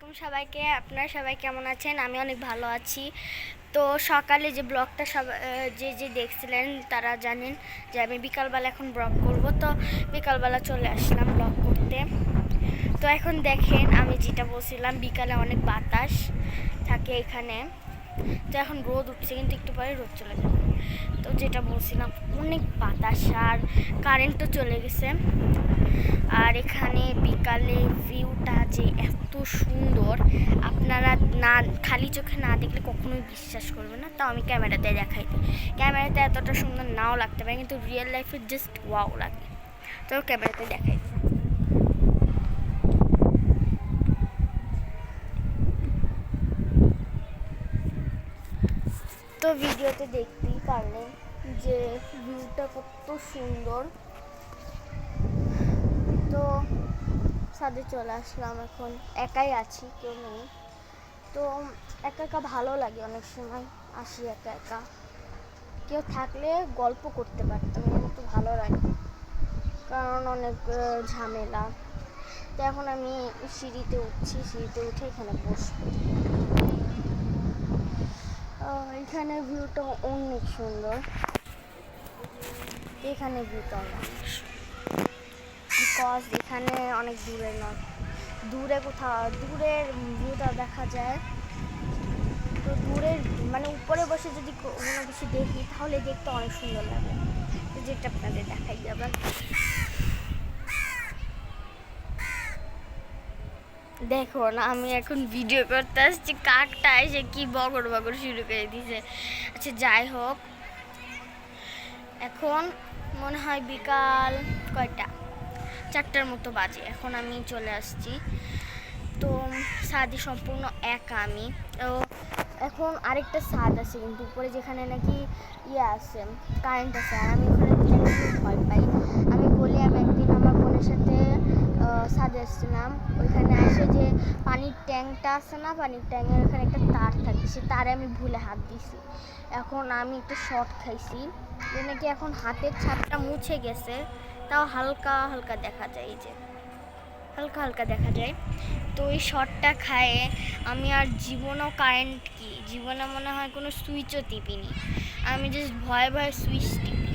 আসসালামাইকুম সবাইকে। আপনারা সবাই কেমন আছেন? আমি অনেক ভালো আছি। তো সকালে যে ব্লগটা যে দেখছিলেন তারা জানেন যে আমি বিকালবেলা এখন ব্লগ করব। তো বিকালবেলা চলে আসলাম ব্লগ করতে। তো এখন দেখেন আমি যেটা বলছিলাম, বিকালে অনেক বাতাস থাকে এখানে। তো এখন রোদ উঠছে, কিন্তু একটু পরে রোদ চলে যাবে। তো যেটা বলছিলাম, অনেক বাতাস আর কারেন্টও চলে গেছে। আর এখানে বিকালে ভিউটা যে এত সুন্দর, আপনারা না খালি চোখে না দেখলে কখনোই বিশ্বাস করবে না। তাও আমি ক্যামেরাতে দেখাই দিই। ক্যামেরাতে এতটা সুন্দর নাও লাগতে পারে, কিন্তু রিয়েল লাইফে জাস্ট ওয়াও লাগে। তো ক্যামেরাতে দেখাই দিই। তো ভিডিওতে দেখতেই পারলেন যে ভিউটা কত সুন্দর। তো ছাদে চলে আসলাম, এখন একাই আছি, কেউ নেই। তো একা একা ভালো লাগে, অনেক সময় আসি একা একা। কেউ থাকলে গল্প করতে পারতাম, কিন্তু ভালো লাগে, কারণ অনেক ঝামেলা। তো এখন আমি সিঁড়িতে উঠছি, সিঁড়িতে উঠে এখানে বসবো। এখানে ভিউটা অনেক সুন্দর। এখানে ভিউটা অনেক বিকজ এখানে অনেক দূরে নয়, দূরে কোথাও দূরের ভিউটা দেখা যায়। তো দূরের মানে উপরে বসে যদি কোনো কিছু দেখি তাহলে দেখতে অনেক সুন্দর লাগে। তো যেটা আপনাদের দেখাই যাবে, দেখুন আমি এখন ভিডিও করতে আসছি, কাকটা এসে কি বগর বগর শুরু করে দিয়েছে। আচ্ছা যাই হোক, এখন মনে হয় বিকাল কয়টা 4টার মতো বাজে। এখন আমি চলে আসছি। তো ছাদে সম্পূর্ণ একা আমি। তো এখন আরেকটা ছাদ আছে, কিন্তু উপরে যেখানে নাকি আছে, কারেন্ট আছে। আর আমি ওখানে ভয় পাই। আমি বলি, আমি একদিন আমার বোনের সাথে ছাদে আসছিলাম, ওইখানে আসে যে পানির ট্যাঙ্কটা আছে না, পানির ট্যাঙ্কের ওখানে একটা তার থাকে, সে তারে আমি ভুলে হাত দিছি। এখন আমি একটু শর্ট খাইছি, যে নাকি এখন হাতের ছাপটা মুছে গেছে, তাও হালকা হালকা দেখা যায়, এই যে হালকা হালকা দেখা যায়। তো ওই শর্টটা খায়ে আমি আর জীবনেও কারেন্ট কি জীবনে মনে হয় কোনো সুইচও টিপিনি। আমি জাস্ট ভয়ে ভয়ে সুইচ টিপি,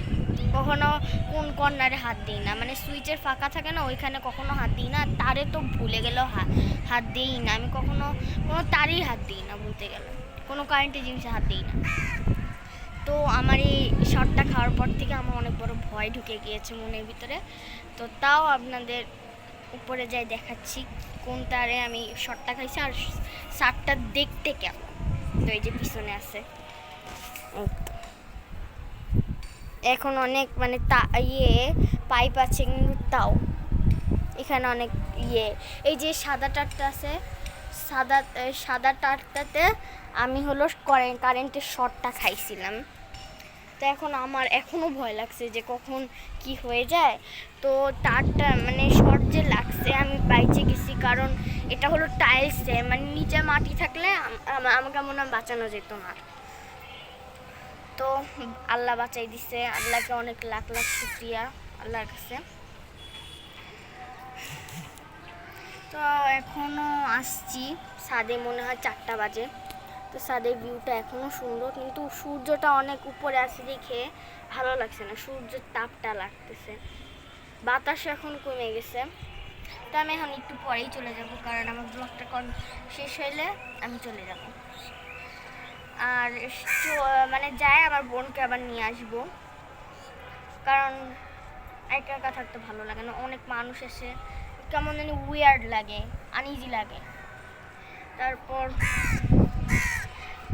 কখনো কোন কর্নারে হাত দিই না, মানে সুইচের ফাঁকা থাকে না, ওইখানে কখনো হাত দিই না। তারে তো ভুলে গেলেও হাত দিই না, আমি কখনো কোনো তারই হাত দিই না, বলতে গেলে কোনো কারেন্টের জিনিসে হাত দিই না। তো আমার এই শর্টটা খাওয়ার পর থেকে আমার অনেক বড় ভয় ঢুকে গিয়েছে মনের ভিতরে। তো তাও আপনাদের উপরে যাই দেখাচ্ছি কোন তারে আমি শর্টটা খাইছি আর শার্টটা দেখতে কেমন। তো এই যে পিছনে আছে, এখন অনেক মানে পাইপ আছে, কিন্তু তাও এখানে অনেক এই যে সাদা টারটা আছে, সাদা টারটাতে আমি হলো কারেন্টের শর্টটা খাইছিলাম। তো এখন আমার এখনও ভয় লাগছে যে কখন কি হয়ে যায়। তো তারটা মানে শর্ট যে লাগছে, আমি বাইচে গেছি, কারণ এটা হলো টাইলসে, মানে নিচে মাটি থাকলে আমাকে মনে হয় বাঁচানো যেত না। তো আল্লাহ বাঁচাই দিছে, আল্লাহকে অনেক লাখ লাখ শুকরিয়া আল্লাহর কাছে। তো এখনও আসছি ছাদে, মনে হয় 4টা বাজে। তো ছাদের ভিউটা এখনও সুন্দর, কিন্তু সূর্যটা অনেক উপরে আছে দেখে ভালো লাগছে না, সূর্যের তাপটা লাগতেছে। বাতাস এখন কমে গেছে। তো আমি এখন একটু পরেই চলে যাব, কারণ আমার ব্লগটা শেষ হইলে আমি চলে যাব। আর মানে যাই আমার বোনকে আবার নিয়ে আসবো, কারণ একা একা থাকতে ভালো লাগে না, অনেক মানুষ এসে কেমন জানি উইয়ার্ড লাগে, আনইজি লাগে। তারপর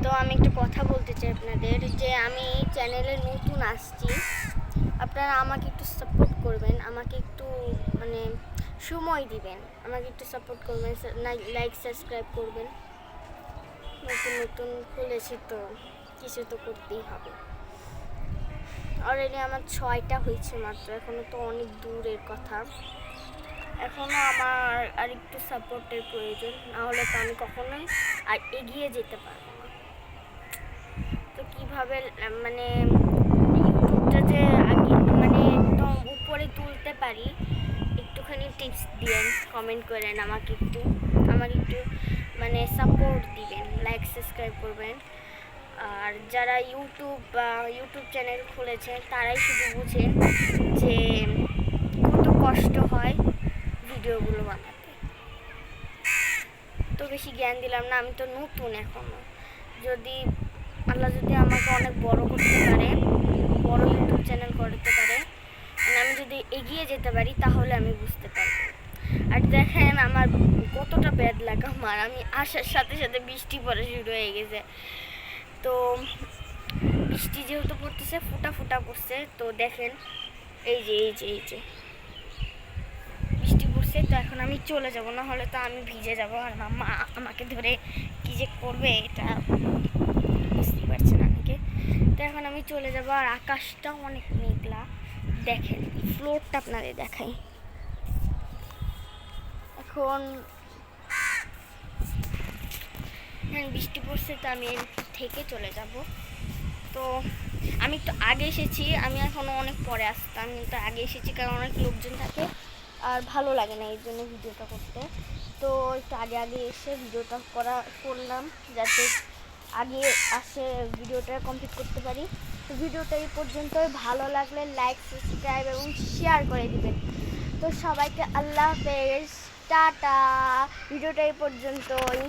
তো আমি একটু কথা বলতে চাই আপনাদের, যে আমি চ্যানেলে নতুন আসছি, আপনারা আমাকে একটু সাপোর্ট করবেন, আমাকে একটু মানে সময় দিবেন, আমাকে একটু সাপোর্ট করবেন, লাইক সাবস্ক্রাইব করবেন। নতুন নতুন খুলেছি তো কিছু তো করতেই হবে। অলরেডি আমার 6টা হয়েছে মাত্র, এখনও তো অনেক দূরের কথা। এখনও আমার আর একটু সাপোর্টের প্রয়োজন, নাহলে তো আমি কখনোই আর এগিয়ে যেতে পারবো না। তো কীভাবে মানে ইউটিউবটা যে আগে মানে একদম উপরে তুলতে পারি, একটুখানি টিপস দিয়েন, কমেন্ট করেন আমাকে একটু মানে সাপোর্ট দিবেন, লাইক সাবস্ক্রাইব করবেন। আর যারা ইউটিউব চ্যানেল খুলেছেন তারাই শুধু বুঝেন যে কত কষ্ট হয় ভিডিওগুলো বানাতে। তো বেশি জ্ঞান দিলাম না, আমি তো নতুন এখনো। যদি আল্লাহ যদি আমাকে অনেক বড় করতে পারে, বড় ইউটিউব চ্যানেল করতে পারে, মানে আমি যদি এগিয়ে যেতে পারি, তাহলে আমি বুঝতে পারবো। আর দেখেন আমার কতটা ব্যাড লাগা আমার, আমি আসার সাথে সাথে বৃষ্টি পড়া শুরু হয়ে গেছে। তো বৃষ্টি যেহেতু পড়তেছে, ফুটা ফুটা পড়ছে, তো দেখেন এই যে বৃষ্টি পড়ছে। তো এখন আমি চলে যাব, না হলে তো আমি ভিজে যাব, আর মাম্মা আমাকে ধরে কি যে করবে এটা বুঝতেই পারছেন আমাকে। তো এখন আমি চলে যাব, আর আকাশটাও অনেক মেঘলা। দেখেন ফ্লোরটা আপনাদের দেখাই। এখন বৃষ্টি পড়ছে, তো আমি থেকে চলে যাব। তো আমি একটু আগে এসেছি, আমি এখনও অনেক পরে আসতাম, কিন্তু আগে এসেছি কারণ অনেক লোকজন থাকে আর ভালো লাগে না এই জন্য ভিডিওটা করতে। তো একটু আগে এসে ভিডিওটা করলাম যাতে আগে আসে ভিডিওটা কমপ্লিট করতে পারি। তো ভিডিওটা এই পর্যন্তই, ভালো লাগলে লাইক সাবস্ক্রাইব এবং শেয়ার করে দিবেন। তো সবাইকে আল্লাহ হাফেজ, টাটা। ভিডিওটা এই পর্যন্তই।